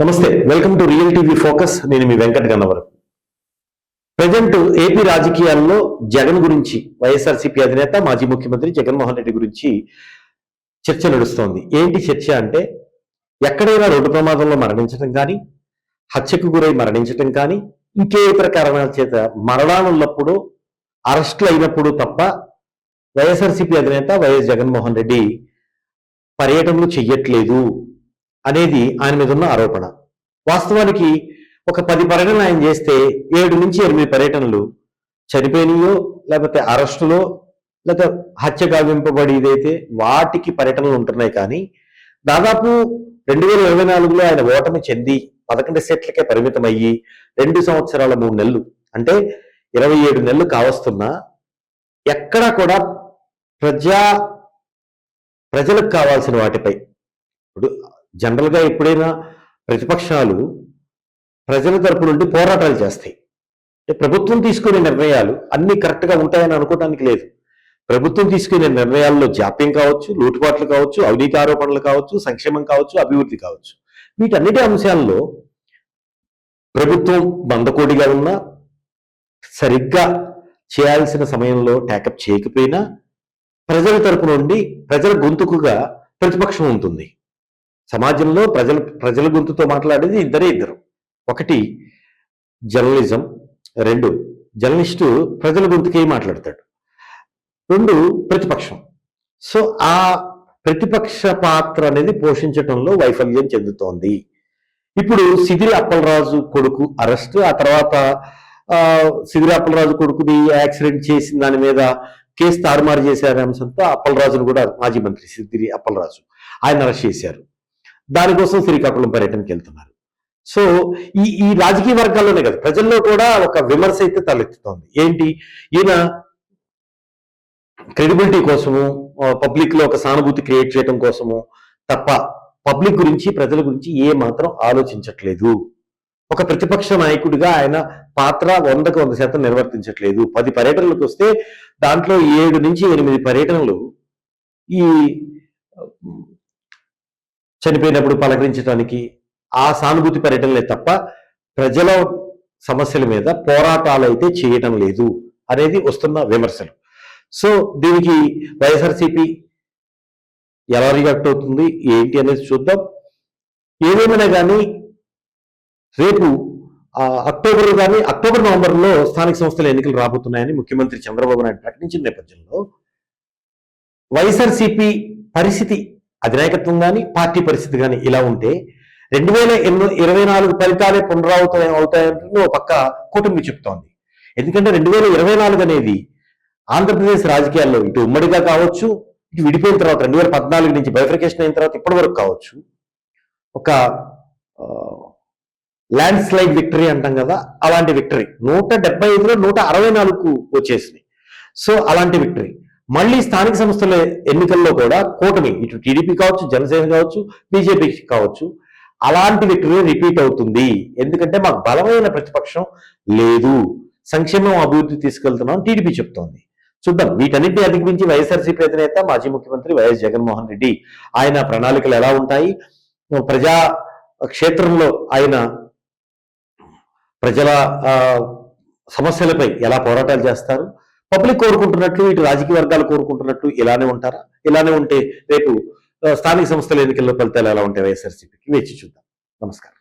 నమస్తే, welcome to real TV focus. నేను మీ Venkat Gannavaram. Present AP రాజకీయాల్లో జగన్ గురించి, వైఎస్ఆర్సీపీ అధినేత మాజీ ముఖ్యమంత్రి జగన్మోహన్ రెడ్డి గురించి చర్చ నడుస్తోంది. ఏంటి చర్చ అంటే, ఎక్కడైనా రోడ్డు ప్రమాదంలో మరణించడం కానీ, హత్యకు గురై మరణించడం కానీ, ఇంకే ఇతర కారణాల చేత మరణాలున్నప్పుడు, అరెస్టులు అయినప్పుడు తప్ప వైఎస్ఆర్సీపీ అధినేత వైఎస్ జగన్మోహన్ రెడ్డి పర్యటనలు చెయ్యట్లేదు అనేది ఆయన మీద ఉన్న ఆరోపణ. వాస్తవానికి ఒక 10 పర్యటనలు ఆయన చేస్తే 7 నుంచి 8 పర్యటనలు చనిపోయినాయో, లేకపోతే అరెస్టులో, లేకపోతే హత్య గావింపబడి ఇదైతే వాటికి పర్యటనలు ఉంటున్నాయి. కానీ దాదాపు 2024లో ఆయన ఓటమి చెంది 11 సీట్లకే పరిమితం అయ్యి 2 సంవత్సరాల 3 నెలలు అంటే 27 నెలలు కావస్తున్నా ఎక్కడా కూడా ప్రజలకు కావాల్సిన వాటిపై, ఇప్పుడు జనరల్గా ఎప్పుడైనా ప్రతిపక్షాలు ప్రజల తరపు నుండి పోరాటాలు చేస్తాయి. ప్రభుత్వం తీసుకునే నిర్ణయాలు అన్ని కరెక్ట్గా ఉంటాయని అనుకోవడానికి లేదు. ప్రభుత్వం తీసుకునే నిర్ణయాల్లో జాప్యం కావచ్చు, లోటుపాట్లు కావచ్చు, అవినీతి ఆరోపణలు కావచ్చు, సంక్షేమం కావచ్చు, అభివృద్ధి కావచ్చు, వీటన్నిటి అంశాల్లో ప్రభుత్వం బందకోడిగా ఉన్నా, సరిగ్గా చేయాల్సిన సమయంలో ట్యాకప్ చేయకపోయినా ప్రజల తరపు నుండి ప్రజల గొంతుకుగా ప్రతిపక్షం ఉంటుంది. సమాజంలో ప్రజల గొంతుతో మాట్లాడేది ఇద్దరు. ఒకటి జర్నలిజం, 2 జర్నలిస్టు ప్రజల గొంతుకే మాట్లాడతాడు, 2 ప్రతిపక్షం. సో ఆ ప్రతిపక్ష పాత్ర అనేది పోషించడంలో వైఫల్యం చెందుతోంది. ఇప్పుడు సిదిరి అప్పలరాజు కొడుకు అరెస్ట్, ఆ తర్వాత సిదిరి అప్పలరాజు కొడుకుని యాక్సిడెంట్ చేసిన దాని మీద కేసు తారుమారు చేశారనే అంశంతో అప్పలరాజును కూడా, మాజీ మంత్రి సిదిరి అప్పలరాజు, ఆయన అరెస్ట్ చేశారు. దానికోసం శ్రీకాకుళం పర్యటనకి వెళ్తున్నారు. సో ఈ రాజకీయ వర్గాల్లోనే కదా, ప్రజల్లో కూడా ఒక విమర్శ అయితే తలెత్తుతోంది. ఏంటి, ఈయన క్రెడిబిలిటీ కోసము, పబ్లిక్ లో ఒక సానుభూతి క్రియేట్ చేయడం కోసము తప్ప పబ్లిక్ గురించి, ప్రజల గురించి ఏ మాత్రం ఆలోచించట్లేదు. ఒక ప్రతిపక్ష నాయకుడిగా ఆయన పాత్ర 100కు 100% నిర్వర్తించట్లేదు. 10 పర్యటనలకు వస్తే దాంట్లో 7 నుంచి 8 పర్యటనలు ఈ చనిపోయినప్పుడు పలకరించడానికి, ఆ సానుభూతి పర్యటనలే తప్ప ప్రజల సమస్యల మీద పోరాటాలు అయితే చేయటం లేదు అనేది వస్తున్న విమర్శలు. సో దీనికి వైఎస్ఆర్సీపీ ఎలా రియాక్ట్ అవుతుంది ఏంటి అనేది చూద్దాం. ఏదేమైనా కానీ రేపు అక్టోబర్ నవంబర్లో స్థానిక సంస్థల ఎన్నికలు రాబోతున్నాయని ముఖ్యమంత్రి చంద్రబాబు నాయుడు ప్రకటించిన నేపథ్యంలో వైఎస్ఆర్సీపీ పరిస్థితి, అధినాయకత్వం కానీ పార్టీ పరిస్థితి కానీ ఇలా ఉంటే 2024 ఫలితాలే పునరావృతం అవుతాయంటే ఒక పక్క కూటమి చెప్తోంది. ఎందుకంటే 2024 అనేది ఆంధ్రప్రదేశ్ రాజకీయాల్లో ఇటు ఉమ్మడిగా కావచ్చు, ఇటు విడిపోయిన తర్వాత 2014 నుంచి బైఫర్కేషన్ అయిన తర్వాత ఇప్పటి వరకు కావచ్చు, ఒక ల్యాండ్ స్లైడ్ విక్టరీ అంటాం కదా, అలాంటి విక్టరీ 175లో 164కు వచ్చేసింది. సో అలాంటి విక్టరీ మళ్ళీ స్థానిక సంస్థల ఎన్నికల్లో కూడా కూటమి, ఇటు టీడీపీ కావచ్చు, జనసేన కావచ్చు, బీజేపీ కావచ్చు, అలాంటి విక్టరీ రిపీట్ అవుతుంది. ఎందుకంటే మాకు బలమైన ప్రతిపక్షం లేదు, సంక్షేమం అభివృద్ధి తీసుకెళ్తున్నాం టీడీపీ చెప్తోంది. చూద్దాం, వీటన్నిటిని అధిగమించి వైఎస్ఆర్సీపీ అధినేత మాజీ ముఖ్యమంత్రి వైఎస్ జగన్మోహన్ రెడ్డి ఆయన ప్రణాళికలు ఎలా ఉంటాయి, ప్రజా క్షేత్రంలో ఆయన ప్రజల సమస్యలపై ఎలా పోరాటాలు చేస్తారు, పబ్లిక్ కోరుకుంటున్నట్లు, ఇటు రాజకీయ వర్గాలు కోరుకుంటున్నట్టు ఇలానే ఉంటారా? ఇలానే ఉంటే రేపు స్థానిక సంస్థల ఎన్నికల్లో ఫలితాలు ఎలా ఉంటాయి వైఎస్ఆర్సీపీకి వేచి చూద్దాం. నమస్కారం.